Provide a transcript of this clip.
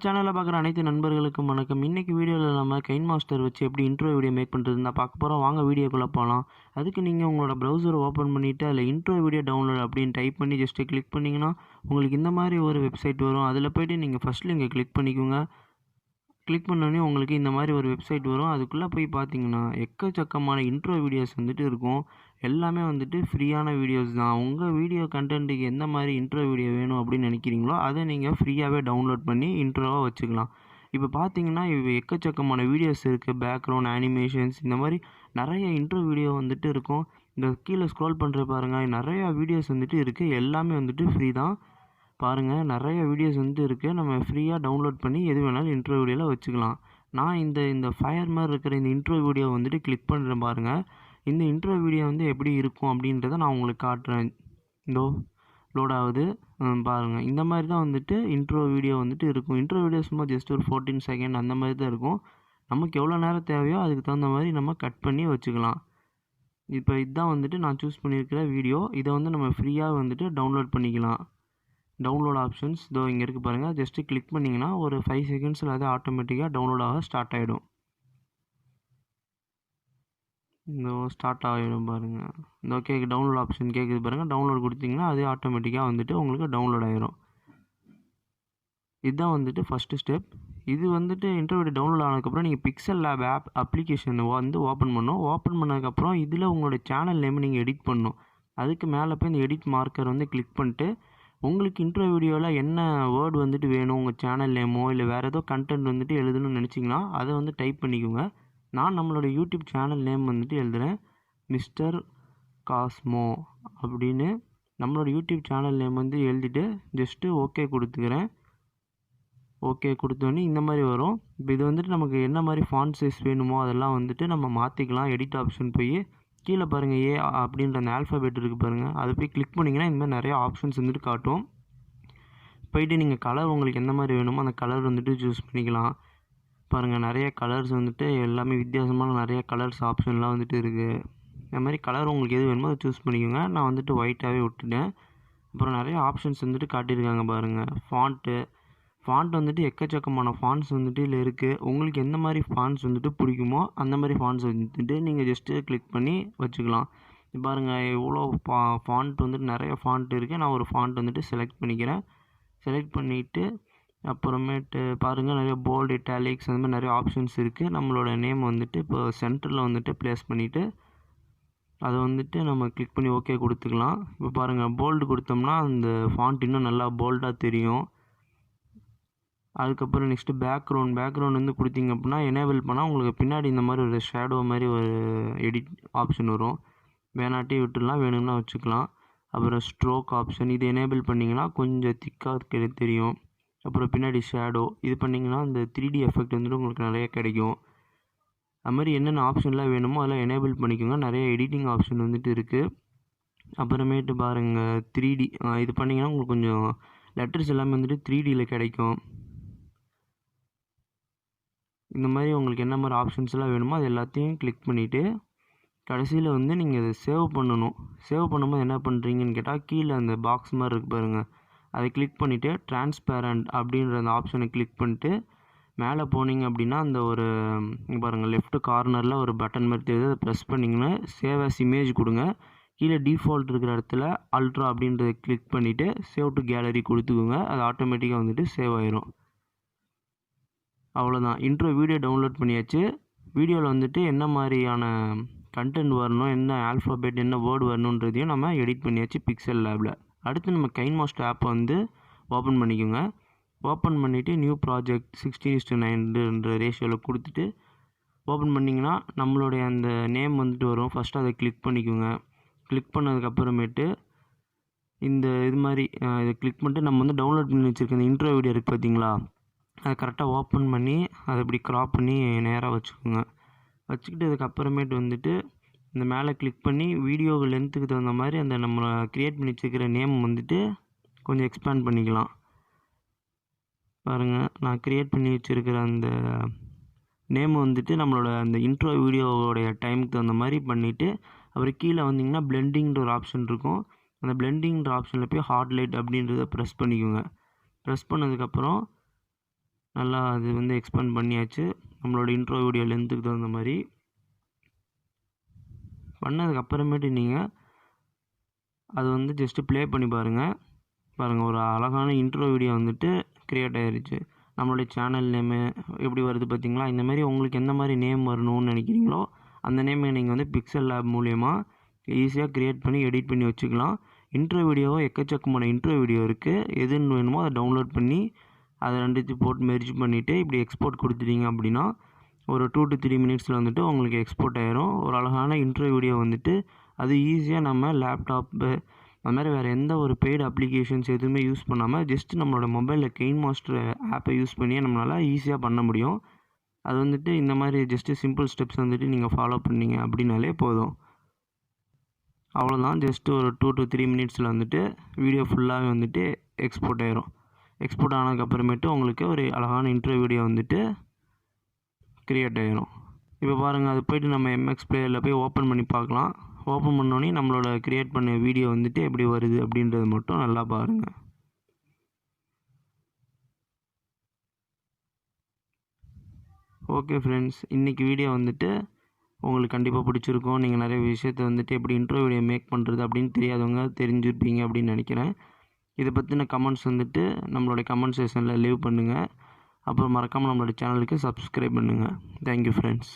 சேனலில் பார்க்குற அனைத்து நண்பர்களுக்கும் வணக்கம். இன்றைக்கி வீடியோவில் நம்ம கைன்மாஸ்டர் வச்சு எப்படி இன்ட்ரோ வீடியோ மேக் பண்ணுறது தான் பார்க்க போகிறோம். வாங்க வீடியோக்குள்ளே போகலாம். அதுக்கு நீங்கள் உங்களோட ப்ரௌசரை ஓப்பன் பண்ணிவிட்டு அதில் இன்ட்ரோ வீடியோ டவுன்லோட் அப்படின்னு டைப் பண்ணி ஜஸ்ட்டு கிளிக் பண்ணிங்கன்னா உங்களுக்கு இந்த மாதிரி ஒரு வெப்சைட் வரும். அதில் போய்ட்டு நீங்கள் ஃபஸ்ட்டில் இங்கே கிளிக் பண்ணிக்கோங்க. கிளிக் பண்ணோடனே உங்களுக்கு இந்த மாதிரி ஒரு வெப்சைட் வரும். அதுக்குள்ளே போய் பார்த்தீங்கன்னா எக்கச்சக்கமான இன்ட்ரோ வீடியோஸ் வந்துட்டு இருக்கும். எல்லாமே வந்துட்டு ஃப்ரீயான வீடியோஸ் தான். உங்கள் வீடியோ கண்டென்ட்டுக்கு எந்த மாதிரி இன்ட்ரோ வீடியோ வேணும் அப்படின்னு நினைக்கிறீங்களோ அதை நீங்கள் ஃப்ரீயாகவே டவுன்லோட் பண்ணி இன்ட்ரோவாக வச்சுக்கலாம். இப்போ பார்த்தீங்கன்னா எக்கச்சக்கமான வீடியோஸ் இருக்குது. பேக்ரவுண்ட் அனிமேஷன்ஸ் இந்த மாதிரி நிறைய இன்ட்ரோ வீடியோ வந்துட்டு இருக்கும். இந்த கீழே ஸ்க்ரோல் பண்ணுற பாருங்கள், நிறையா வீடியோஸ் வந்துட்டு இருக்குது. எல்லாமே வந்துட்டு ஃப்ரீ தான். பாருங்கள், நிறைய வீடியோஸ் வந்துட்டு இருக்குது. நம்ம ஃப்ரீயாக டவுன்லோட் பண்ணி எது வேணாலும் இன்ட்ரோ வீடியோவில் வச்சுக்கலாம். நான் இந்த ஃபயர் மாதிரி இருக்கிற இந்த இன்ட்ரோ வீடியோ வந்துட்டு கிளிக் பண்ணுறேன் பாருங்கள். இந்த இன்ட்ரோ வீடியோ வந்து எப்படி இருக்கும் அப்படின்றத நான் உங்களுக்கு காட்டுறேன். இதோ லோட் ஆகுது பாருங்கள். இந்த மாதிரி தான் வந்துட்டு இன்ட்ரோ வீடியோ வந்துட்டு இருக்கும். இன்ட்ரோ வீடியோ சும்மா ஜஸ்ட் ஒரு 14 செகண்ட் அந்த மாதிரி தான் இருக்கும். நமக்கு எவ்வளோ நேரம் தேவையோ அதுக்கு தகுந்த மாதிரி நம்ம கட் பண்ணி வச்சுக்கலாம். இப்போ இதுதான் வந்துட்டு நான் சூஸ் பண்ணியிருக்கிற வீடியோ. இதை வந்து நம்ம ஃப்ரீயாக வந்துட்டு டவுன்லோட் பண்ணிக்கலாம். டவுன்லோட் ஆப்ஷன்ஸ் இதோ இங்கே இருக்குது பாருங்கள். ஜஸ்ட்டு கிளிக் பண்ணிங்கன்னா ஒரு 5 செகண்ட்ஸில் அது ஆட்டோமேட்டிக்காக டவுன்லோட் ஆக ஸ்டார்ட் ஆகிடும். இந்த ஸ்டார்ட் ஆகிடும் பாருங்கள். இந்த ஓகே டவுன்லோட் ஆப்ஷன் கேட்குது பாருங்கள். டவுன்லோட் கொடுத்தீங்கன்னா அது ஆட்டோமேட்டிக்காக வந்துட்டு உங்களுக்கு டவுன்லோட் ஆகிடும். இதுதான் வந்துட்டு ஃபஸ்ட்டு ஸ்டெப். இது வந்துட்டு இன்டர்வியூ டவுன்லோட் ஆனதுக்கப்புறம் நீங்கள் பிக்சல் லேப் அப்ளிகேஷன் வந்து ஓப்பன் பண்ணணும். ஓப்பன் பண்ணதுக்கப்புறம் இதில் உங்களோட சேனல் நேம் நீங்கள் எடிட் பண்ணணும். அதுக்கு மேலே போய் இந்த எடிட் மார்க்கர் வந்து கிளிக் பண்ணிட்டு உங்களுக்கு இன்ட்ரோ வீடியோவில் என்ன வேர்டு வந்துட்டு வேணும், உங்கள் சேனல் நேமோ இல்லை வேறு ஏதோ கண்டென்ட் வந்துட்டு எழுதணும்னு நினச்சிங்கன்னா அதை வந்து டைப் பண்ணிக்கோங்க. நான் நம்மளோட யூடியூப் சேனல் நேம் வந்துட்டு எழுதுகிறேன். மிஸ்டர் காஸ்மோ அப்படின்னு நம்மளோட யூடியூப் சேனல் நேம் வந்து எழுதிட்டு ஜஸ்ட்டு ஓகே கொடுத்துக்கிறேன். ஓகே கொடுத்தோன்னே இந்த மாதிரி வரும். இப்போ இது வந்துட்டு நமக்கு என்ன மாதிரி ஃபாண்ட் சைஸ் வேணுமோ அதெல்லாம் வந்துட்டு நம்ம மாற்றிக்கலாம். எடிட் ஆப்ஷன் போய் கீழே பாருங்கள், ஏ அப்படின்ற அந்த ஆல்ஃபபெட் இருக்குது பாருங்கள். அதை போய் கிளிக் பண்ணிங்கன்னா இந்த மாதிரி நிறையா ஆப்ஷன்ஸ் வந்துட்டு காட்டும். போயிட்டு நீங்கள் கலர் உங்களுக்கு எந்த மாதிரி வேணுமோ அந்த கலர் வந்துட்டு சூஸ் பண்ணிக்கலாம். பாருங்கள், நிறைய கலர்ஸ் வந்துட்டு எல்லாமே வித்தியாசமான நிறைய கலர்ஸ் ஆப்ஷன்லாம் வந்துட்டு இருக்குது. இந்த மாதிரி கலர் உங்களுக்கு எது வேணுமோ அதை சூஸ் பண்ணிக்கோங்க. நான் வந்துட்டு ஒயிட்டாகவே விட்டுட்டேன். அப்புறம் நிறைய ஆப்ஷன்ஸ் வந்துட்டு காட்டியிருக்காங்க பாருங்கள். ஃபாண்ட் வந்துட்டு எக்கச்சக்கமான ஃபாண்ட்ஸ் வந்துட்டு இதில் இருக்குது. உங்களுக்கு எந்த மாதிரி ஃபாண்ட்ஸ் வந்துட்டு பிடிக்குமோ அந்த மாதிரி ஃபாண்ட்ஸ் வந்துட்டு நீங்கள் ஜஸ்ட்டு கிளிக் பண்ணி வச்சுக்கலாம். பாருங்கள், எவ்வளோ ஃபாண்ட் வந்துட்டு நிறைய ஃபாண்ட் இருக்குது. நான் ஒரு ஃபாண்ட் வந்துட்டு செலக்ட் பண்ணிக்கிறேன். செலக்ட் பண்ணிவிட்டு அப்புறமேட்டு பாருங்கள், நிறைய போல்டு, இட்டாலிக்ஸ் அந்த மாதிரி நிறைய ஆப்ஷன்ஸ் இருக்குது. நம்மளோட நேம் வந்துட்டு இப்போ சென்டரில் வந்துட்டு ப்ளேஸ் பண்ணிவிட்டு அதை வந்துட்டு நம்ம கிளிக் பண்ணி ஓகே கொடுத்துக்கலாம். இப்போ பாருங்கள், போல்டு கொடுத்தோம்னா அந்த ஃபாண்ட் இன்னும் நல்லா போல்டாக தெரியும். அதுக்கப்புறம் நெக்ஸ்ட்டு பேக்ரவுண்ட் வந்து கொடுத்தீங்க அப்படின்னா எனேபிள் பண்ணால் உங்களுக்கு பின்னாடி இந்த மாதிரி ஒரு ஷேடோ மாதிரி ஒரு எடிட் ஆப்ஷன் வரும். வேணாட்டி விட்டுடலாம், வேணும்னா வச்சுக்கலாம். அப்புறம் ஸ்ட்ரோக் ஆப்ஷன் இது எனேபிள் பண்ணிங்கன்னா கொஞ்சம் திக்காக தெரியும். அப்புறம் பின்னாடி ஷேடோ இது பண்ணிங்கன்னா அந்த 3D எஃபெக்ட் வந்துட்டு உங்களுக்கு நிறைய கிடைக்கும். அது மாதிரி என்னென்ன ஆப்ஷன்லாம் வேணுமோ அதெல்லாம் எனேபிள் பண்ணிக்கோங்க. நிறைய எடிட்டிங் ஆப்ஷன் வந்துட்டு இருக்குது. அப்புறமேட்டு பாருங்கள் 3D இது பண்ணிங்கன்னா உங்களுக்கு கொஞ்சம் லெட்டர்ஸ் எல்லாமே வந்துட்டு 3Dயில் கிடைக்கும். இந்த மாதிரி உங்களுக்கு என்ன மாதிரி ஆப்ஷன்ஸ்லாம் வேணுமோ அது எல்லாத்தையும் கிளிக் பண்ணிவிட்டு கடைசியில் வந்து நீங்கள் இதை சேவ் பண்ணணும். சேவ் பண்ணும்போது என்ன பண்ணுறீங்கன்னு கேட்டால் கீழே அந்த பாக்ஸ் மாதிரி இருக்குது பாருங்கள், அதை கிளிக் பண்ணிவிட்டு டிரான்ஸ்பேரண்ட் அப்படின்ற அந்த ஆப்ஷனை கிளிக் பண்ணிட்டு மேலே போனீங்க அப்படின்னா அந்த ஒரு பாருங்கள் லெஃப்ட் கார்னரில் ஒரு பட்டன் மாதிரி தெரியுது. அதை ப்ரெஸ் பண்ணிங்கன்னா சேவ் ஆஸ் இமேஜ் கொடுங்க. கீழே டிஃபால்ட் இருக்கிற இடத்துல அல்ட்ரா அப்படின்றத கிளிக் பண்ணிவிட்டு சேவ் டு கேலரி கொடுத்துக்கோங்க. அது ஆட்டோமேட்டிக்காக வந்துட்டு சேவ் ஆயிரும். அவ்வளோதான், இன்ட்ரோ வீடியோ டவுன்லோட் பண்ணியாச்சு. வீடியோவில் வந்துட்டு என்ன மாதிரியான கண்டென்ட் வரணும், என்ன ஆல்ஃபபெட் என்ன வேர்டு வரணுன்றதையும் நம்ம எடிட் பண்ணியாச்சு பிக்சல் லேபில். அடுத்து நம்ம கைன்மாஸ்டர் ஆப்பை வந்து ஓப்பன் பண்ணிக்கோங்க. ஓப்பன் பண்ணிவிட்டு நியூ ப்ராஜெக்ட் 16:9 ரேஷியோவில் கொடுத்துட்டு ஓப்பன் பண்ணிங்கன்னா நம்மளுடைய அந்த நேம் வந்துட்டு வரும். ஃபஸ்ட்டு அதை கிளிக் பண்ணிக்கோங்க. கிளிக் பண்ணதுக்கப்புறமேட்டு இது மாதிரி இதை கிளிக் பண்ணிட்டு நம்ம வந்து டவுன்லோட் பண்ணி வச்சுருக்க இந்த இன்ட்ரோ வீடியோ இருக்குது பார்த்தீங்களா, அதை கரெக்டாக ஓப்பன் பண்ணி அதை இப்படி க்ராப் பண்ணி நேராக வச்சுக்கோங்க. வச்சுக்கிட்டு அதுக்கப்புறமேட்டு வந்துட்டு இந்த மேலே கிளிக் பண்ணி வீடியோ லென்த்துக்கு தகுந்த மாதிரி அந்த நம்ம க்ரியேட் பண்ணி வச்சுக்கிற நேம் வந்துட்டு கொஞ்சம் எக்ஸ்பேண்ட் பண்ணிக்கலாம். பாருங்கள், நான் க்ரியேட் பண்ணி வச்சுருக்கிற அந்த நேம் வந்துட்டு நம்மளோட அந்த இன்ட்ரோ வீடியோவோடைய டைமுக்கு தகுந்த மாதிரி பண்ணிவிட்டு அப்புறம் கீழே வந்தீங்கன்னா பிளெண்டிங்கிற ஒரு ஆப்ஷன் இருக்கும். அந்த பிளெண்டிங்கிற ஆப்ஷனில் போய் ஹார்ட் லைட் அப்படின்றத ப்ரெஸ் பண்ணிக்கோங்க. ப்ரெஸ் பண்ணதுக்கப்புறம் நல்லா அது வந்து எக்ஸ்பேண்ட் பண்ணியாச்சு. நம்மளோட இன்ட்ரோ வீடியோ லென்த்துக்கு தகுந்த மாதிரி பண்ணதுக்கப்புறமேட்டு நீங்கள் அது வந்து ஜஸ்ட்டு ப்ளே பண்ணி பாருங்கள். ஒரு அழகான இன்ட்ரோ வீடியோ வந்துட்டு க்ரியேட் ஆகிருச்சு. நம்மளுடைய சேனல் நேமு எப்படி வருது பார்த்தீங்களா? இந்தமாரி உங்களுக்கு எந்த மாதிரி நேம் வரணும்னு நினைக்கிறீங்களோ அந்த நேமை நீங்கள் வந்து பிக்சல் லேப் மூலயமா ஈஸியாக க்ரியேட் பண்ணி எடிட் பண்ணி வச்சுக்கலாம். இன்ட்ரோ வீடியோவோ எக்கச்சக்கமான இன்ட்ரோ வீடியோ இருக்குது. எதுன்னு வேணுமோ அதை டவுன்லோட் பண்ணி அதை ரெண்டுத்தையும் போட்டு மெர்ஜ் பண்ணிவிட்டு இப்படி எக்ஸ்போர்ட் கொடுத்துட்டீங்க அப்படின்னா ஒரு 2 to 3 மினிட்ஸில் வந்துட்டு உங்களுக்கு எக்ஸ்போர்ட் ஆயிரும். ஒரு அழகான இன்ட்ரோ வீடியோ வந்துட்டு அது ஈஸியாக நம்ம லேப்டாப்பு அது மாதிரி வேறு எந்த ஒரு பெய்டு அப்ளிகேஷன்ஸ் எதுவுமே யூஸ் பண்ணாமல் ஜஸ்ட் நம்மளோட மொபைலில் கெயின்மாஸ்டர் ஆப்பை யூஸ் பண்ணியே நம்மளால் ஈஸியாக பண்ண முடியும். அது வந்துட்டு இந்த மாதிரி ஜஸ்ட்டு சிம்பிள் ஸ்டெப்ஸ் வந்துட்டு நீங்கள் ஃபாலோ பண்ணீங்க அப்படின்னாலே போதும். அவ்வளோதான். ஜஸ்ட்டு ஒரு 2 to 3 மினிட்ஸில் வந்துட்டு வீடியோ ஃபுல்லாகவே வந்துட்டு எக்ஸ்போர்ட் ஆயிரும். எக்ஸ்போர்ட் ஆனதுக்கப்புறமேட்டு உங்களுக்கு ஒரு அழகான இன்ட்ரோ வீடியோ வந்துட்டு க்ரியேட் ஆகிரும். இப்போ பாருங்கள், அது போய்ட்டு நம்ம எம்எக்ஸ் பிளேயரில் போய் ஓப்பன் பண்ணி பார்க்கலாம். ஓப்பன் பண்ணோடனே நம்மளோட க்ரியேட் பண்ண வீடியோ வந்துட்டு எப்படி வருது அப்படின்றது மட்டும் நல்லா பாருங்கள். ஓகே ஃப்ரெண்ட்ஸ், இன்றைக்கி வீடியோ வந்துட்டு உங்களுக்கு கண்டிப்பாக பிடிச்சிருக்கும். நீங்கள் நிறைய விஷயத்தை வந்துட்டு எப்படி இன்ட்ரோ வீடியோ மேக் பண்ணுறது அப்படின்னு தெரியாதவங்க தெரிஞ்சிருப்பீங்க அப்படின்னு நினைக்கிறேன். இதை பற்றின கமெண்ட்ஸ் வந்துட்டு நம்மளுடைய கமெண்ட் செக்ஷனில் லீவ் பண்ணுங்கள். அப்புறம் மறக்காமல் நம்மளோட சேனலுக்கு சப்ஸ்கிரைப் பண்ணுங்கள். Thank you friends.